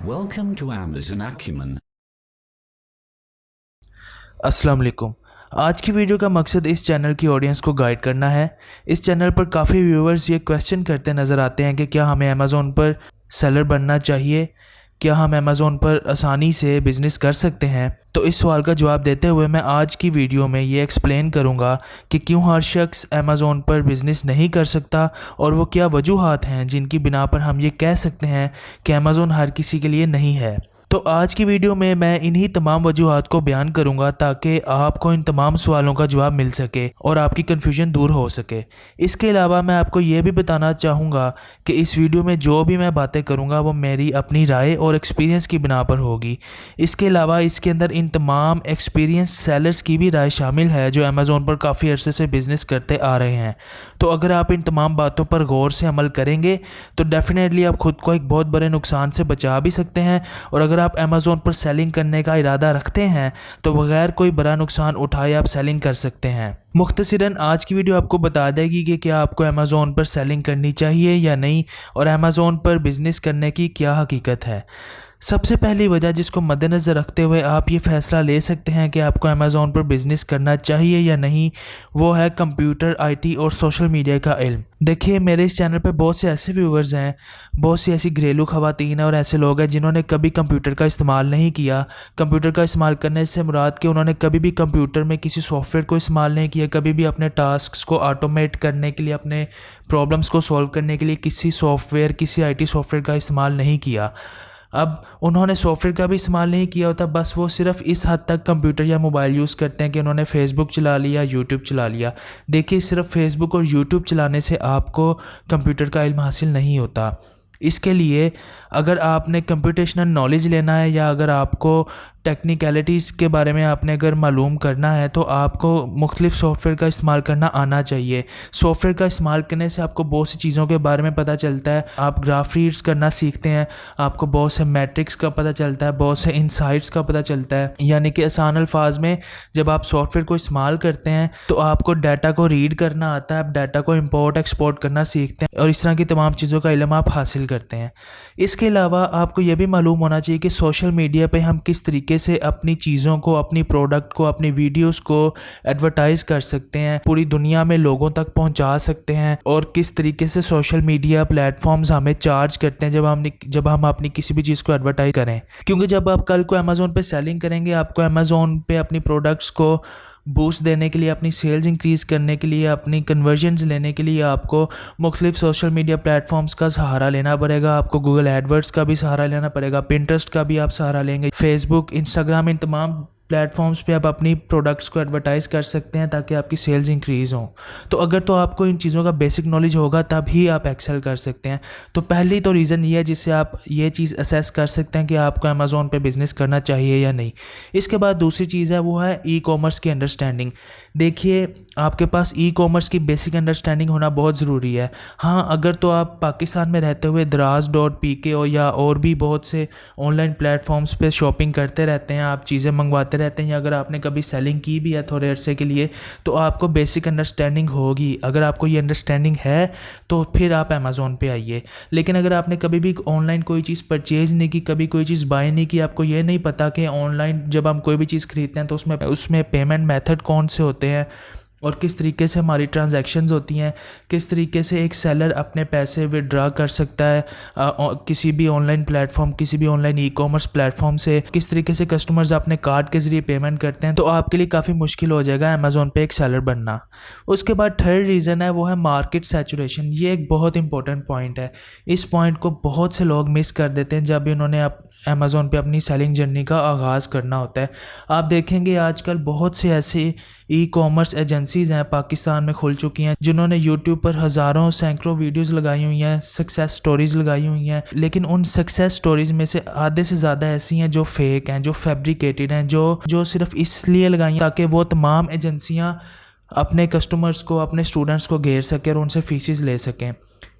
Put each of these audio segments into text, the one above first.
Welcome to Amazon Acumen. अस्सलाम वालेकुम। आज की वीडियो का मकसद इस चैनल की ऑडियंस को गाइड करना है। इस चैनल पर काफ़ी व्यूवर्स ये क्वेश्चन करते नज़र आते हैं कि क्या हमें अमेज़ोन पर सेलर बनना चाहिए, क्या हम अमेज़ोन पर आसानी से बिज़नेस कर सकते हैं। तो इस सवाल का जवाब देते हुए मैं आज की वीडियो में ये एक्सप्लेन करूँगा कि क्यों हर शख्स अमेज़ोन पर बिज़नेस नहीं कर सकता और वो क्या वजूहात हैं जिनकी बिना पर हम ये कह सकते हैं कि अमेज़ोन हर किसी के लिए नहीं है। तो आज की वीडियो में मैं इन्हीं तमाम वजूहात को बयान करूंगा ताकि आपको इन तमाम सवालों का जवाब मिल सके और आपकी कन्फ्यूजन दूर हो सके। इसके अलावा मैं आपको ये भी बताना चाहूँगा कि इस वीडियो में जो भी मैं बातें करूँगा वो मेरी अपनी राय और एक्सपीरियंस की बिना पर होगी। इसके अलावा इसके अंदर इन तमाम एक्सपीरियंस सेलर्स की भी राय शामिल है जो अमेज़ोन पर काफ़ी अरसे से बिज़नेस करते आ रहे हैं। तो अगर आप इन तमाम बातों पर गौर से अमल करेंगे तो डेफिनेटली आप खुद को एक बहुत बड़े नुकसान से बचा भी सकते हैं, और अगर आप अमेज़ोन पर सेलिंग करने का इरादा रखते हैं तो बगैर कोई बड़ा नुकसान उठाए आप सेलिंग कर सकते हैं। मुख्तसरन आज की वीडियो आपको बता देगी कि क्या आपको अमेज़ोन पर सेलिंग करनी चाहिए या नहीं, और अमेज़ोन पर बिज़नेस करने की क्या हकीकत है। सबसे पहली वजह जिसको मद्देनज़र रखते हुए आप ये फ़ैसला ले सकते हैं कि आपको अमेज़ोन पर बिज़नेस करना चाहिए या नहीं, वो है कंप्यूटर, आईटी और सोशल मीडिया का इल्म। देखिए, मेरे इस चैनल पे बहुत से ऐसे व्यूवर्स हैं, बहुत सी ऐसी घरेलू ख़वातीन हैं और ऐसे लोग हैं जिन्होंने कभी कंप्यूटर का इस्तेमाल नहीं किया। कंप्यूटर का इस्तेमाल करने से मुराद कि उन्होंने कभी भी कंप्यूटर में किसी सॉफ्टवेयर को इस्तेमाल नहीं किया, कभी भी अपने टास्क्स को ऑटोमेट करने के लिए, अपने प्रॉब्लम्स को सॉल्व करने के लिए किसी सॉफ्टवेयर, किसी आईटी सॉफ्टवेयर का इस्तेमाल नहीं किया। अब उन्होंने सॉफ्टवेयर का भी इस्तेमाल नहीं किया होता, बस वो सिर्फ इस हद तक कंप्यूटर या मोबाइल यूज़ करते हैं कि उन्होंने फेसबुक चला लिया, यूट्यूब चला लिया। देखिए, सिर्फ फेसबुक और यूट्यूब चलाने से आपको कंप्यूटर का इल्म हासिल नहीं होता। इसके लिए अगर आपने कंप्यूटेशनल नॉलेज लेना है या अगर आपको टेक्निकलिटीज़ के बारे में आपने अगर मालूम करना है तो आपको मुख्तलिफ़ सॉफ्टवेयर का इस्तेमाल करना आना चाहिए। सॉफ्टवेयर का इस्तेमाल करने से आपको बहुत सी चीज़ों के बारे में पता चलता है। आप ग्राफ रीड्स करना सीखते हैं, आपको बहुत से मैट्रिक्स का पता चलता है, बहुत से इनसाइट्स का पता चलता है। यानी कि आसान अल्फाज में जब आप सॉफ्टवेयर को इस्तेमाल करते हैं तो आपको डाटा को रीड करना आता है, आप डाटा को इम्पोर्ट एक्सपोर्ट करना सीखते हैं और इस तरह की तमाम चीज़ों का इल्म आप हासिल करते हैं। इसके अलावा आपको यह भी मालूम होना चाहिए कि सोशल मीडिया पे हम किस तरीके से अपनी चीज़ों को, अपनी प्रोडक्ट को, अपनी वीडियोस को एडवर्टाइज कर सकते हैं, पूरी दुनिया में लोगों तक पहुंचा सकते हैं, और किस तरीके से सोशल मीडिया प्लेटफॉर्म्स हमें चार्ज करते हैं जब हम अपनी किसी भी चीज़ को एडवर्टाइज करें। क्योंकि जब आप कल को अमेज़ोन पे सेलिंग करेंगे, आपको अमेज़ोन पे अपनी प्रोडक्ट्स को बूस्ट देने के लिए, अपनी सेल्स इंक्रीज़ करने के लिए, अपनी कन्वर्जन्स लेने के लिए आपको मुख्तलिफ सोशल मीडिया प्लेटफॉर्म्स का सहारा लेना पड़ेगा। आपको गूगल एडवर्ड्स का भी सहारा लेना पड़ेगा, पिंटरेस्ट का भी आप सहारा लेंगे, फेसबुक, इंस्टाग्राम, इन तमाम प्लेटफॉर्म्स पे आप अपनी प्रोडक्ट्स को एडवर्टाइज़ कर सकते हैं ताकि आपकी सेल्स इंक्रीज़ हों। तो आपको इन चीज़ों का बेसिक नॉलेज होगा तभी आप एक्सेल कर सकते हैं। तो पहली तो रीज़न ये है जिससे आप ये चीज़ असेस कर सकते हैं कि आपको अमेज़ोन पे बिज़नेस करना चाहिए या नहीं। इसके बाद दूसरी चीज़ है, वो है ई कॉमर्स की अंडरस्टैंडिंग। देखिए, आपके पास ई कॉमर्स की बेसिक अंडरस्टैंडिंग होना बहुत ज़रूरी है। हाँ, अगर तो आप पाकिस्तान में रहते हुए दराज.pk या और भी बहुत से ऑनलाइन प्लेटफॉर्म्स पे शॉपिंग करते रहते हैं, आप चीज़ें मंगवाते रहते हैं, या अगर आपने कभी सेलिंग की भी है थोड़े अरसे के लिए, तो आपको बेसिक अंडरस्टैंडिंग होगी। अगर आपको ये अंडरस्टैंडिंग है तो फिर आप अमेज़ोन पे आइए। लेकिन अगर आपने कभी भी ऑनलाइन कोई चीज़ परचेज़ नहीं की, कभी कोई चीज़ बाय नहीं की, आपको ये नहीं पता कि ऑनलाइन जब हम कोई भी चीज़ खरीदते हैं तो उसमें पेमेंट मेथड कौन से होते हैं और किस तरीके से हमारी ट्रांजैक्शंस होती हैं, किस तरीके से एक सेलर अपने पैसे विड्रा कर सकता है किसी भी ऑनलाइन प्लेटफॉर्म, किसी भी ऑनलाइन ई कॉमर्स प्लेटफॉर्म से, किस तरीके से कस्टमर्स अपने कार्ड के ज़रिए पेमेंट करते हैं, तो आपके लिए काफ़ी मुश्किल हो जाएगा अमेज़ोन पे एक सेलर बनना। उसके बाद थर्ड रीज़न है, वो है मार्केट सैचुरेशन। ये एक बहुत इंपॉर्टेंट पॉइंट है। इस पॉइंट को बहुत से लोग मिस कर देते हैं जब उन्होंने अमेज़ोन पे अपनी सेलिंग जर्नी का आगाज़ करना होता है। आप देखेंगे आजकल बहुत से ऐसे ई कॉमर्स एजेंसीज़ हैं पाकिस्तान में खुल चुकी हैं जिन्होंने यूट्यूब पर हज़ारों सैकड़ों वीडियोस लगाई हुई हैं, सक्सेस स्टोरीज़ लगाई हुई हैं, लेकिन उन सक्सेस स्टोरीज़ में से आधे से ज़्यादा ऐसी हैं जो फेक हैं, जो फैब्रिकेटेड हैं, जो सिर्फ इसलिए लगाई हैं ताकि वो तमाम एजेंसियाँ अपने कस्टमर्स को, अपने स्टूडेंट्स को घेर सकें और उनसे फीसिस ले सकें।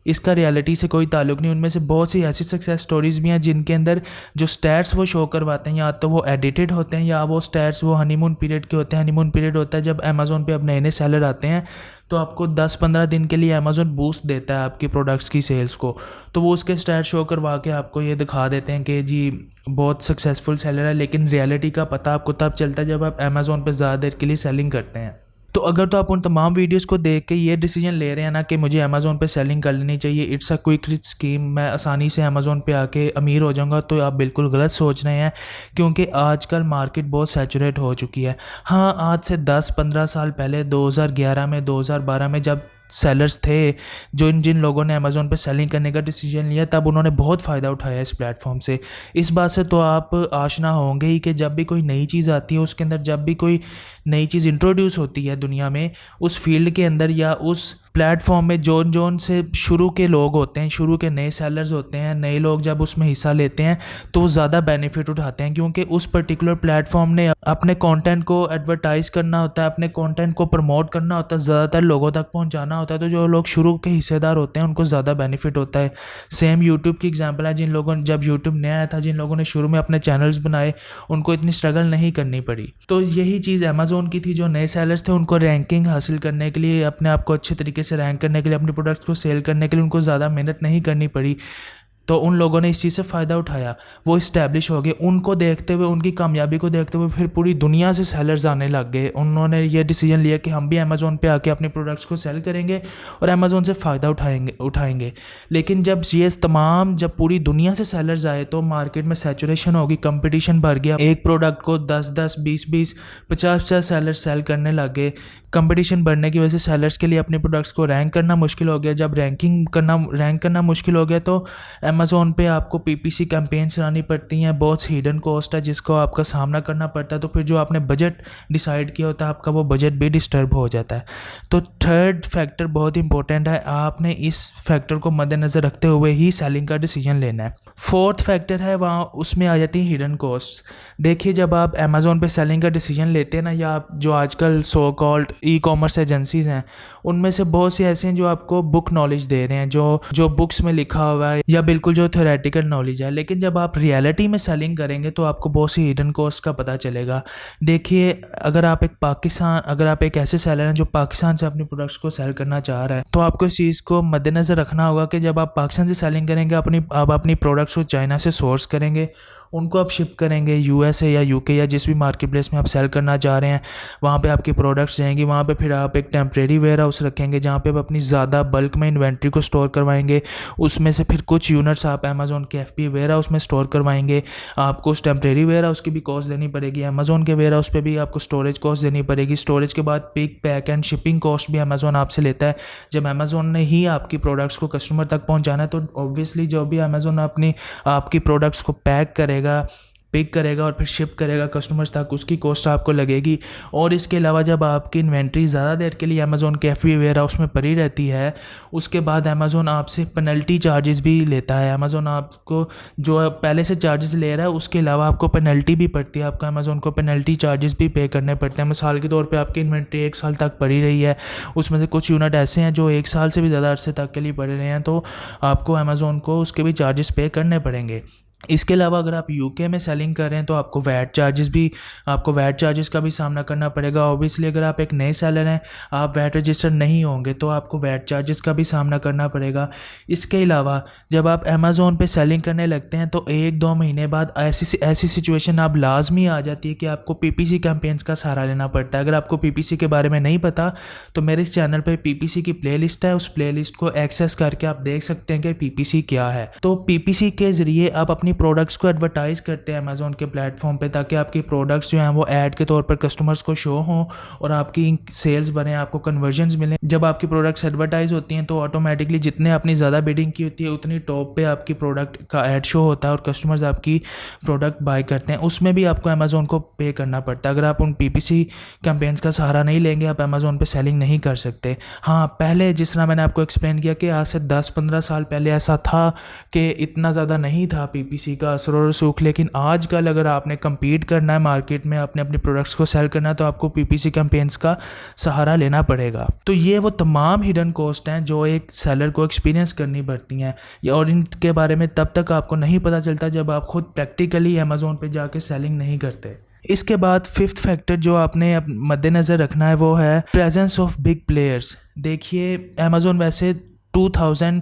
इसका रियलिटी से कोई ताल्लुक नहीं। उनमें से बहुत सी ऐसी सक्सेस स्टोरीज़ भी हैं जिनके अंदर जो स्टैट्स वो शो करवाते हैं या तो वो एडिटेड होते हैं या वो स्टैट्स वो हनीमून पीरियड के होते हैं। हनीमून पीरियड होता है जब अमेज़ोन पे अब नए नए सेलर आते हैं तो आपको 10-15 दिन के लिए अमेज़ोन बूस्ट देता है आपकी प्रोडक्ट्स की सेल्स को। तो वो उसके स्टैट शो करवा के आपको ये दिखा देते हैं कि जी बहुत सक्सेसफुल सेलर है, लेकिन रियलिटी का पता आपको तब चलता है जब आप अमेज़ोन पे ज़्यादा देर के लिए सेलिंग करते हैं। तो अगर तो आप उन तमाम वीडियोस को देख के ये डिसीजन ले रहे हैं ना कि मुझे अमेज़ोन पे सेलिंग कर लेनी चाहिए, it's a quick rich scheme, मैं आसानी से अमेज़ोन पे आके अमीर हो जाऊंगा, तो आप बिल्कुल गलत सोच रहे हैं। क्योंकि आजकल मार्केट बहुत सैचुरेट हो चुकी है। हाँ, आज से 10-15 साल पहले 2011 में 2012 में जब सेलर्स थे जिन लोगों ने अमेज़ोन पे सेलिंग करने का डिसीजन लिया, तब उन्होंने बहुत फ़ायदा उठाया इस प्लेटफॉर्म से। इस बात से तो आप आशना होंगे ही कि जब भी कोई नई चीज़ आती है, उसके अंदर जब भी कोई नई चीज़ इंट्रोड्यूस होती है दुनिया में, उस फील्ड के अंदर या उस प्लेटफॉर्म में जोन से शुरू के लोग होते हैं, शुरू के नए सेलर्स होते हैं, नए लोग जब उसमें हिस्सा लेते हैं तो वो ज़्यादा बेनिफिट उठाते हैं। क्योंकि उस पर्टिकुलर प्लेटफॉर्म ने अपने कंटेंट को एडवर्टाइज़ करना होता है, अपने कंटेंट को प्रमोट करना होता है, ज़्यादातर लोगों तक पहुंचाना होता है। तो जो लोग शुरू के हिस्सेदार होते हैं उनको ज़्यादा बेनिफिट होता है। सेम यूट्यूब की एग्जांपल है, जिन लोगों जब यूट्यूब नया आया था, जिन लोगों ने शुरू में अपने चैनल्स बनाए, उनको इतनी स्ट्रगल नहीं करनी पड़ी। तो यही चीज़ अमेज़ोन की थी। जो नए सेलर्स थे उनको रैंकिंग हासिल करने के लिए, अपने आप को अच्छे तरीके से रैंक करने के लिए, अपनी प्रोडक्ट्स को सेल करने के लिए उनको ज़्यादा मेहनत नहीं करनी पड़ी। तो उन लोगों ने इस चीज़ से फ़ायदा उठाया, वो इस्टेब्लिश हो गए। उनको देखते हुए, उनकी कामयाबी को देखते हुए फिर पूरी दुनिया से सेलर्स आने लग गए। उन्होंने ये डिसीजन लिया कि हम भी अमेज़ोन पे आके अपने प्रोडक्ट्स को सेल करेंगे और अमेज़ोन से फ़ायदा उठाएंगे। लेकिन जब जब पूरी दुनिया से सेलर्स आए तो मार्केट में सैचुरेशन होगी, कंपटीशन बढ़ गया। एक प्रोडक्ट को 10-10, 20-20, 50-50 सेलर्स सेल करने लग गए। कंपटीशन बढ़ने की वजह से सेलर्स के लिए अपने प्रोडक्ट्स को रैंक करना मुश्किल हो गया। जब रैंक करना मुश्किल हो गया तो अमेज़ोन पे आपको पीपीसी कैंपेन चलानी पड़ती हैं। बहुत सी हिडन कॉस्ट है जिसको आपका सामना करना पड़ता है। तो फिर जो आपने बजट डिसाइड किया होता है, आपका वो बजट भी डिस्टर्ब हो जाता है। तो थर्ड फैक्टर बहुत इंपॉर्टेंट है, आपने इस फैक्टर को मद्देनज़र रखते हुए ही सेलिंग का डिसीजन लेना है। फोर्थ फैक्टर है, वहाँ उसमें आ जाती है हिडन कॉस्ट। देखिए, जब आप अमेज़ोन पे सेलिंग का डिसीजन लेते हैं ना, या आप जो आजकल so called e commerce agencies हैं, उनमें से बहुत सी ऐसे हैं जो आपको बुक नॉलेज दे रहे हैं, जो बुक्स में लिखा हुआ है या बिल्कुल जो थ्योरेटिकल नॉलेज है। लेकिन जब आप रियलिटी में सेलिंग करेंगे तो आपको बहुत सी हिडन कॉस्ट का पता चलेगा। देखिए, अगर आप एक ऐसे सेलर हैं जो पाकिस्तान से अपने प्रोडक्ट्स को सेल करना चाह रहा है, तो आपको इस चीज़ को मद्देनज़र रखना होगा कि जब आप पाकिस्तान से सेलिंग करेंगे, आप अपनी प्रोडक्ट्स को चाइना से सोर्स करेंगे, उनको आप शिप करेंगे यूएसए या यूके या जिस भी मार्केट प्लेस में आप सेल करना चाह रहे हैं, वहाँ पे आपकी प्रोडक्ट्स जाएंगी। वहाँ पे फिर आप एक टेम्परेरी वेयर हाउस रखेंगे जहाँ पे आप अपनी ज़्यादा बल्क में इन्वेंट्री को स्टोर करवाएंगे। उसमें से फिर कुछ यूनिट्स आप अमेज़ोन के एफपी वेयर हाउस में स्टोर करवाएंगे। आपको उस टेम्परेरी वेयर हाउस की भी कॉस्ट देनी पड़ेगी, अमेज़ोन के वेयर हाउस पे भी आपको स्टोरेज कॉस्ट देनी पड़ेगी। स्टोरेज के बाद pick, pack and shipping cost भी अमेज़ोन आपसे लेता है। जब अमेज़ोन ने ही आपकी प्रोडक्ट्स को कस्टमर तक पहुँचाना है, तो ऑब्वियसली जो भी अमेज़ोन आपकी प्रोडक्ट्स को पैक करेगा, पिक करेगा और फिर शिप करेगा कस्टमर्स तक, उसकी कॉस्ट आपको लगेगी। और इसके अलावा जब आपकी इन्वेंट्री ज़्यादा देर के लिए अमेज़ोन के एफबी वेयर हाउस में पड़ी रहती है, उसके बाद अमेज़ोन आपसे पेनल्टी चार्जेस भी लेता है। अमेज़ोन आपको जो पहले से चार्जेस ले रहा है, उसके अलावा आपको पेनल्टी भी पड़ती है। आपका अमेज़ोन को पेनल्टी चार्जेस भी पे करने पड़ते हैं। मिसाल के तौर पर आपकी इन्वेंट्री 1 साल तक पड़ी रही है, उसमें से कुछ यूनिट ऐसे हैं जो 1 साल से भी ज़्यादा अरसे तक के लिए पड़े रहे हैं, तो आपको अमेज़ोन को उसके भी चार्जेस पे करने पड़ेंगे। इसके अलावा अगर आप यूके में सेलिंग कर रहे हैं तो आपको वैट चार्जेस का भी सामना करना पड़ेगा। ऑब्वियसली अगर आप एक नए सेलर हैं, आप वैट रजिस्टर नहीं होंगे, तो आपको वैट चार्जेस का भी सामना करना पड़ेगा। इसके अलावा जब आप अमेज़ोन पे सेलिंग करने लगते हैं तो 1-2 महीने बाद ऐसी सिचुएशन आप लाजमी आ जाती है कि आपको पीपीसी कैंपेन्स का सहारा लेना पड़ता है। अगर आपको पीपीसी के बारे में नहीं पता तो मेरे इस चैनल पर पीपीसी की प्लेलिस्ट है, उस प्लेलिस्ट को एक्सेस करके आप देख सकते हैं कि पीपीसी क्या है। तो पीपीसी के ज़रिए आप अपनी प्रोडक्ट्स को एडवर्टाइज़ करते हैं अमेज़ोन के प्लेटफॉर्म पे, ताकि आपकी प्रोडक्ट्स जो हैं वो ऐड के तौर पर कस्टमर्स को शो हों और आपकी सेल्स बने, आपको कन्वर्जन्स मिलें। जब आपकी प्रोडक्ट्स एडवर्टाइज होती हैं तो ऑटोमेटिकली जितने आपने ज़्यादा बिडिंग की होती है उतनी टॉप पे आपकी प्रोडक्ट का ऐड शो होता है और कस्टमर्स आपकी प्रोडक्ट बाय करते हैं। उसमें भी आपको अमेज़ोन को पे करना पड़ता है। अगर आप उन पीपीसी कैंपेन्स का सहारा नहीं लेंगे, आप अमेज़ोन पे सेलिंग नहीं कर सकते। हाँ, पहले जिस तरह मैंने आपको एक्सप्लेन किया कि आज से 10-15 साल पहले ऐसा था कि इतना ज़्यादा नहीं था पीपीसी पीपीसी का असर और रसूख, लेकिन आजकल अगर आपने कम्पीट करना है मार्केट में, आपने अपने प्रोडक्ट्स को सेल करना है, तो आपको पीपीसी कैंपेन्स का सहारा लेना पड़ेगा। तो ये वो तमाम हिडन कॉस्ट हैं जो एक सेलर को एक्सपीरियंस करनी पड़ती हैं, और इनके बारे में तब तक आपको नहीं पता चलता जब आप खुद प्रैक्टिकली अमेज़ोन पे जाके सेलिंग नहीं करते। इसके बाद फिफ्थ फैक्टर जो आपने मद्देनज़र रखना है वो है प्रेजेंस ऑफ बिग प्लेयर्स। देखिए अमेज़ोन वैसे 2000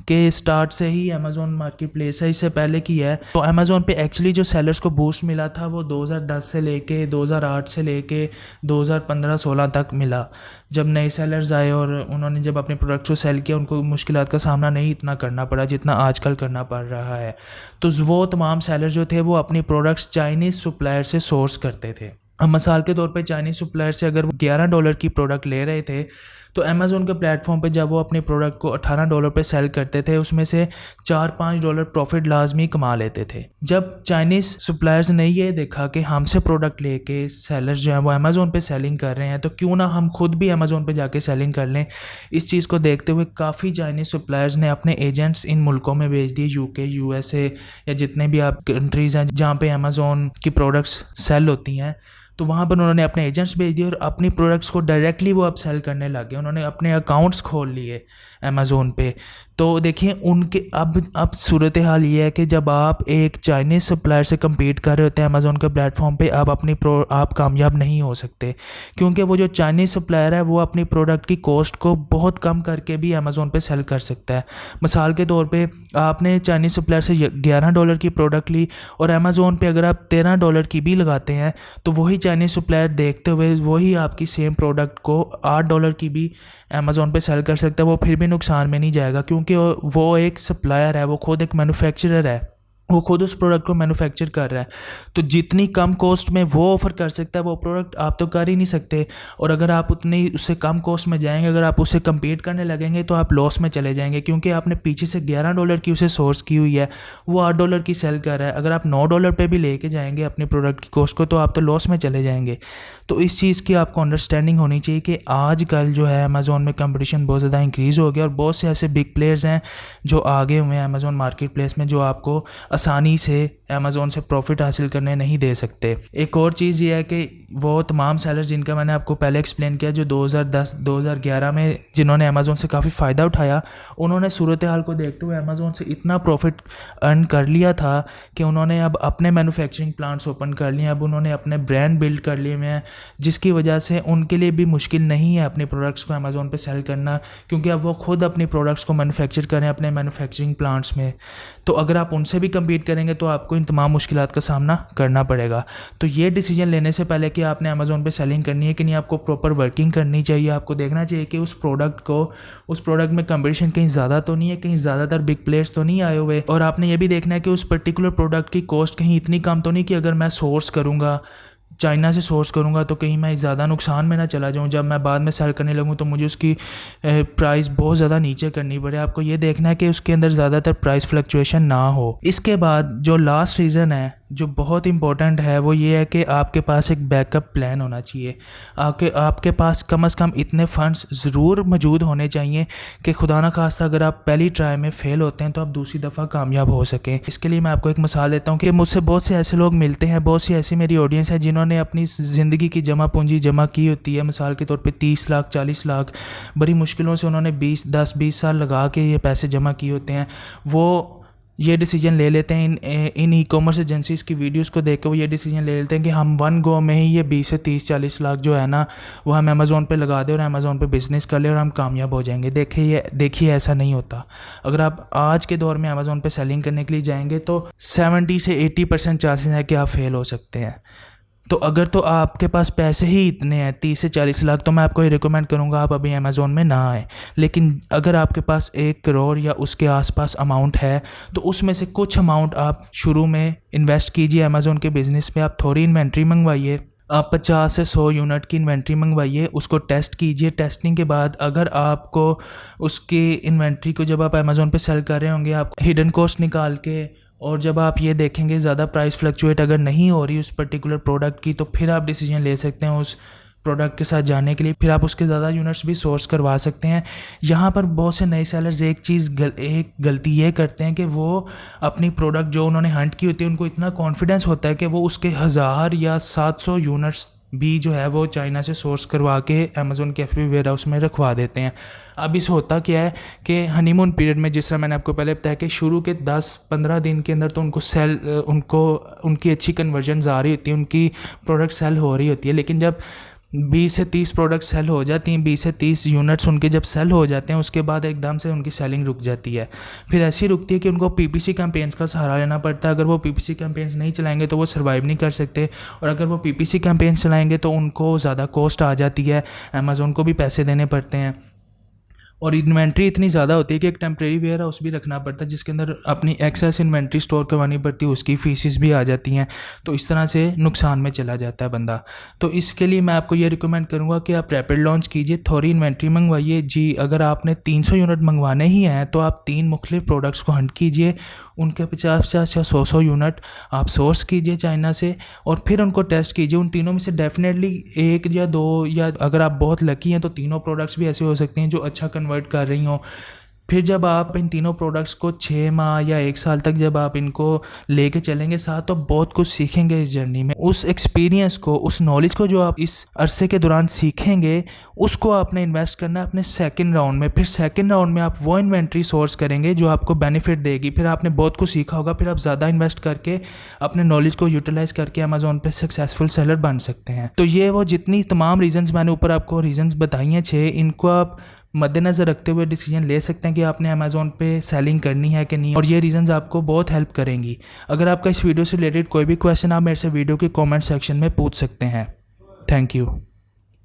के स्टार्ट से ही अमेज़ोन मार्केट प्लेस है, इससे पहले की है। तो अमेज़ोन पे एक्चुअली जो सेलर्स को बूस्ट मिला था वो 2010 से लेके 2008 से लेके 2015-16 तक मिला, जब नए सेलर्स आए और उन्होंने जब अपने प्रोडक्ट्स को सेल किया, उनको मुश्किलात का सामना नहीं इतना करना पड़ा जितना आजकल करना पड़ रहा है। तो वो तमाम सेलर जो थे वो अपनी प्रोडक्ट्स चाइनीज़ सप्लायर से सोर्स करते थे। अब मिसाल के तौर पे चाइनीज़ सप्लायर से अगर वो $11 की प्रोडक्ट ले रहे थे, तो अमेज़ोन के प्लेटफॉर्म पे जब वो अपने प्रोडक्ट को $18 पे सेल करते थे, उसमें से $4-5 प्रॉफिट लाजमी कमा लेते थे। जब चाइनीज़ सप्लायर्स ने ये देखा कि हमसे प्रोडक्ट लेके सेलर्स जो हैं वो अमेज़ोन पे सेलिंग कर रहे हैं, तो क्यों ना हम खुद भी अमेज़ोन पे जाके सेलिंग कर लें। इस चीज़ को देखते हुए काफ़ी चाइनीज़ सप्लायर्स ने अपने एजेंट्स इन मुल्कों में भेज दिए, यूके, यूएसए या जितने भी आप कंट्रीज़ हैं जहाँ पे अमेज़ोन की प्रोडक्ट्स सेल होती हैं, तो वहाँ पर उन्होंने अपने एजेंट्स भेज दिए और अपनी प्रोडक्ट्स को डायरेक्टली वो अब सेल करने लगे। उन्होंने अपने अकाउंट्स खोल लिए अमेज़ोन पे। तो देखिए उनके अब सूरत हाल ये है कि जब आप एक चाइनीज़ सप्लायर से कम्पीट कर रहे होते हैं अमेज़ोन के प्लेटफॉर्म पे, आप कामयाब नहीं हो सकते, क्योंकि वो जो चाइनीज़ सप्लायर है वो अपनी प्रोडक्ट की कॉस्ट को बहुत कम करके भी अमेज़ोन पे सेल कर सकता है। मिसाल के तौर पे आपने चाइनीज़ सप्लायर से $11 की प्रोडक्ट ली और अमेज़ोन पे अगर आप $13 की भी लगाते हैं, तो वही चाइनीज़ सप्लायर देखते हुए वही आपकी सेम प्रोडक्ट को $8 की भी अमेज़ोन पे सेल कर सकता है। वो फिर भी नुकसान में नहीं जाएगा, क्योंकि वो एक सप्लायर है, वो खुद एक मैन्युफैक्चरर है, वो खुद उस प्रोडक्ट को मैन्युफैक्चर कर रहा है। तो जितनी कम कॉस्ट में वो ऑफ़र कर सकता है वो प्रोडक्ट आप तो कर ही नहीं सकते। और अगर आप उतनी उससे कम कॉस्ट में जाएंगे, अगर आप उससे कम्पीट करने लगेंगे, तो आप लॉस में चले जाएंगे, क्योंकि आपने पीछे से $11 की उसे सोर्स की हुई है, वो $8 की सेल कर रहा है। अगर आप $9 पे भी लेके जाएंगे अपने प्रोडक्ट की कॉस्ट को, तो आप तो लॉस में चले जाएंगे। तो इस चीज़ की आपको अंडरस्टैंडिंग होनी चाहिए कि आजकल जो है अमेज़ोन में कंपटीशन बहुत ज़्यादा इंक्रीज़ हो गया और बहुत से ऐसे बिग प्लेयर्स हैं जो आगे हुए हैं अमेज़ोन मार्केट प्लेस में, जो आपको आसानी से अमेज़ोन से प्रॉफिट हासिल करने नहीं दे सकते। एक और चीज़ ये है कि वो तमाम सेलर्स जिनका मैंने आपको पहले एक्सप्लेन किया, जो 2010-2011 में जिन्होंने अमेज़ोन से काफ़ी फ़ायदा उठाया, उन्होंने सूरत हाल को देखते हुए अमेज़ोन से इतना प्रॉफिट अर्न कर लिया था कि उन्होंने अब अपने मैन्युफैक्चरिंग प्लांट्स ओपन कर लिए, अब उन्होंने अपने ब्रांड बिल्ड कर लिए हैं, जिसकी वजह से उनके लिए भी मुश्किल नहीं है अपने प्रोडक्ट्स को अमेज़ोन पे सेल करना, क्योंकि अब वो खुद अपनी प्रोडक्ट्स को मैन्युफैक्चर करें अपने मैन्युफैक्चरिंग प्लांट्स में। तो अगर आप उनसे भी कम्पीट करेंगे तो आपको इन तमाम मुश्किलात का सामना करना पड़ेगा। तो ये डिसीजन लेने से पहले कि आपने अमेज़ोन पे सेलिंग करनी है कि नहीं, आपको प्रॉपर वर्किंग करनी चाहिए। आपको देखना चाहिए कि उस प्रोडक्ट में कंपटीशन कहीं ज़्यादा तो नहीं है, कहीं ज़्यादातर बिग प्लेयर्स तो नहीं आए हुए, और आपने ये भी देखना है कि उस पर्टिकुलर प्रोडक्ट की कॉस्ट कहीं इतनी कम तो नहीं कि अगर मैं चाइना से सोर्स करूंगा तो कहीं मैं ज़्यादा नुकसान में ना चला जाऊं, जब मैं बाद में सेल करने लगूं तो मुझे उसकी प्राइस बहुत ज़्यादा नीचे करनी पड़े। आपको ये देखना है कि उसके अंदर ज़्यादातर प्राइस फ्लक्चुएशन ना हो। इसके बाद जो लास्ट रीज़न है जो बहुत इंपॉर्टेंट है वो ये है कि आपके पास एक बैकअप प्लान होना चाहिए। आपके पास कम से कम इतने फंड्स ज़रूर मौजूद होने चाहिए कि खुदा न खास्ता अगर आप पहली ट्राई में फ़ेल होते हैं तो आप दूसरी दफ़ा कामयाब हो सकें। इसके लिए मैं आपको एक मिसाल देता हूँ कि मुझसे बहुत से ऐसे लोग मिलते हैं, बहुत सी ऐसी मेरी ऑडियंस है जिन्होंने अपनी ज़िंदगी की जमा पूंजी जमा की होती है, मिसाल के तौर पर 30 लाख 40 लाख, बड़ी मुश्किलों से उन्होंने 10-20 साल लगा के ये पैसे जमा किए होते हैं। वो ये डिसीजन ले लेते हैं इन ई कॉमर्स एजेंसीज़ की वीडियोस को देख के, वो ये डिसीजन ले लेते हैं कि हम वन गो में ही ये 20 से 30-40 लाख जो है ना वो हम अमेज़ोन पे लगा दें और अमेज़ोन पे बिज़नेस कर ले और हम कामयाब हो जाएंगे। देखिए ऐसा नहीं होता। अगर आप आज के दौर में अमेज़ोन पे सेलिंग करने के लिए जाएंगे तो 70 से 80% चांसेस है कि आप फेल हो सकते हैं। तो अगर तो आपके पास पैसे ही इतने हैं 30 से 40 लाख, तो मैं आपको ये रिकमेंड करूँगा आप अभी अमेज़ोन में ना आए। लेकिन अगर आपके पास 1 करोड़ या उसके आसपास अमाउंट है तो उसमें से कुछ अमाउंट आप शुरू में इन्वेस्ट कीजिए अमेज़ोन के बिज़नेस में। आप थोड़ी इन्वेंट्री मंगवाइए, आप 50 से 100 यूनिट की इन्वेंट्री मंगवाइए, उसको टेस्ट कीजिए। टेस्टिंग के बाद अगर आपको उसकी इन्वेंट्री को जब आप अमेज़ोन पे सेल कर रहे होंगे आप हिडन कॉस्ट निकाल के, और जब आप ये देखेंगे ज़्यादा प्राइस फ्लक्चुएट अगर नहीं हो रही उस पर्टिकुलर प्रोडक्ट की, तो फिर आप डिसीजन ले सकते हैं उस प्रोडक्ट के साथ जाने के लिए, फिर आप उसके ज़्यादा यूनिट्स भी सोर्स करवा सकते हैं। यहाँ पर बहुत से नए सेलर्स एक गलती ये करते हैं कि वो अपनी प्रोडक्ट जो उन्होंने हंट की होती है, उनको इतना कॉन्फिडेंस होता है कि वो उसके 1000 या 700 यूनिट्स भी जो है वो चाइना से सोर्स करवा के अमेज़ोन के FBA वेयर हाउस में रखवा देते हैं। अब इस होता क्या है कि हनीमून पीरियड में, जिस तरह मैंने आपको पहले बताया कि शुरू के 10-15 दिन के अंदर तो उनकी अच्छी कन्वर्जन्स आ रही होती है, उनकी प्रोडक्ट सेल हो रही होती है। लेकिन जब 20 से 30 प्रोडक्ट सेल हो जाती हैं, 20 से 30 यूनिट्स उनके जब सेल हो जाते हैं, उसके बाद एकदम से उनकी सेलिंग रुक जाती है। फिर ऐसी रुकती है कि उनको PPC कैंपेन्स का सहारा लेना पड़ता है। अगर वो PPC कैंपेन्स नहीं चलाएंगे तो वो सर्वाइव नहीं कर सकते, और अगर वो PPC कैंपेन्स चलाएंगे तो उनको ज़्यादा कॉस्ट आ जाती है, अमेज़ोन को भी पैसे देने पड़ते हैं, और इन्वेंट्री इतनी ज़्यादा होती है कि एक टेम्प्रेरी वेयर हाउस भी रखना पड़ता है जिसके अंदर अपनी एक्सेस इन्वेंट्री स्टोर करवानी पड़ती है, उसकी फीसिस भी आ जाती हैं। तो इस तरह से नुकसान में चला जाता है बंदा। तो इसके लिए मैं आपको ये रिकमेंड करूँगा कि आप रैपिड लॉन्च कीजिए, थोड़ी इन्वेंट्री मंगवाइए जी। अगर आपने 300 यूनिट मंगवाने ही हैं तो आप 3 मुख्तलिफ प्रोडक्ट्स को हंट कीजिए, उनके 50 या 100 यूनिट आप सोर्स कीजिए चाइना से, और फिर उनको टेस्ट कीजिए। उन तीनों में से डेफिनेटली 1 या 2, या अगर आप बहुत लकी हैं तो तीनों प्रोडक्ट्स भी ऐसे हो सकते हैं जो अच्छा कन्वर्ट कर रही हों। फिर जब आप इन तीनों प्रोडक्ट्स को 6 माह या 1 साल तक जब आप इनको लेके चलेंगे साथ, तो बहुत कुछ सीखेंगे इस जर्नी में। उस एक्सपीरियंस को, उस नॉलेज को जो आप इस अरसे के दौरान सीखेंगे, उसको आपने इन्वेस्ट करना है अपने सेकंड राउंड में। फिर सेकंड राउंड में आप वो इन्वेंट्री सोर्स करेंगे जो आपको बेनिफिट देगी। फिर आपने बहुत कुछ सीखा होगा, फिर आप ज़्यादा इन्वेस्ट करके अपने नॉलेज को यूटिलाइज करके अमेज़ोन पे सक्सेसफुल सेलर बन सकते हैं। तो ये वो जितनी तमाम रीजंस मैंने ऊपर आपको रीजंस बताई हैं 6, इनको आप मद्देनज़र रखते हुए डिसीजन ले सकते हैं कि आपने अमेज़ोन पे सेलिंग करनी है कि नहीं, और ये रीज़न्स आपको बहुत हेल्प करेंगी। अगर आपका इस वीडियो से रिलेटेड कोई भी क्वेश्चन, आप मेरे से वीडियो के कमेंट सेक्शन में पूछ सकते हैं। Thank you.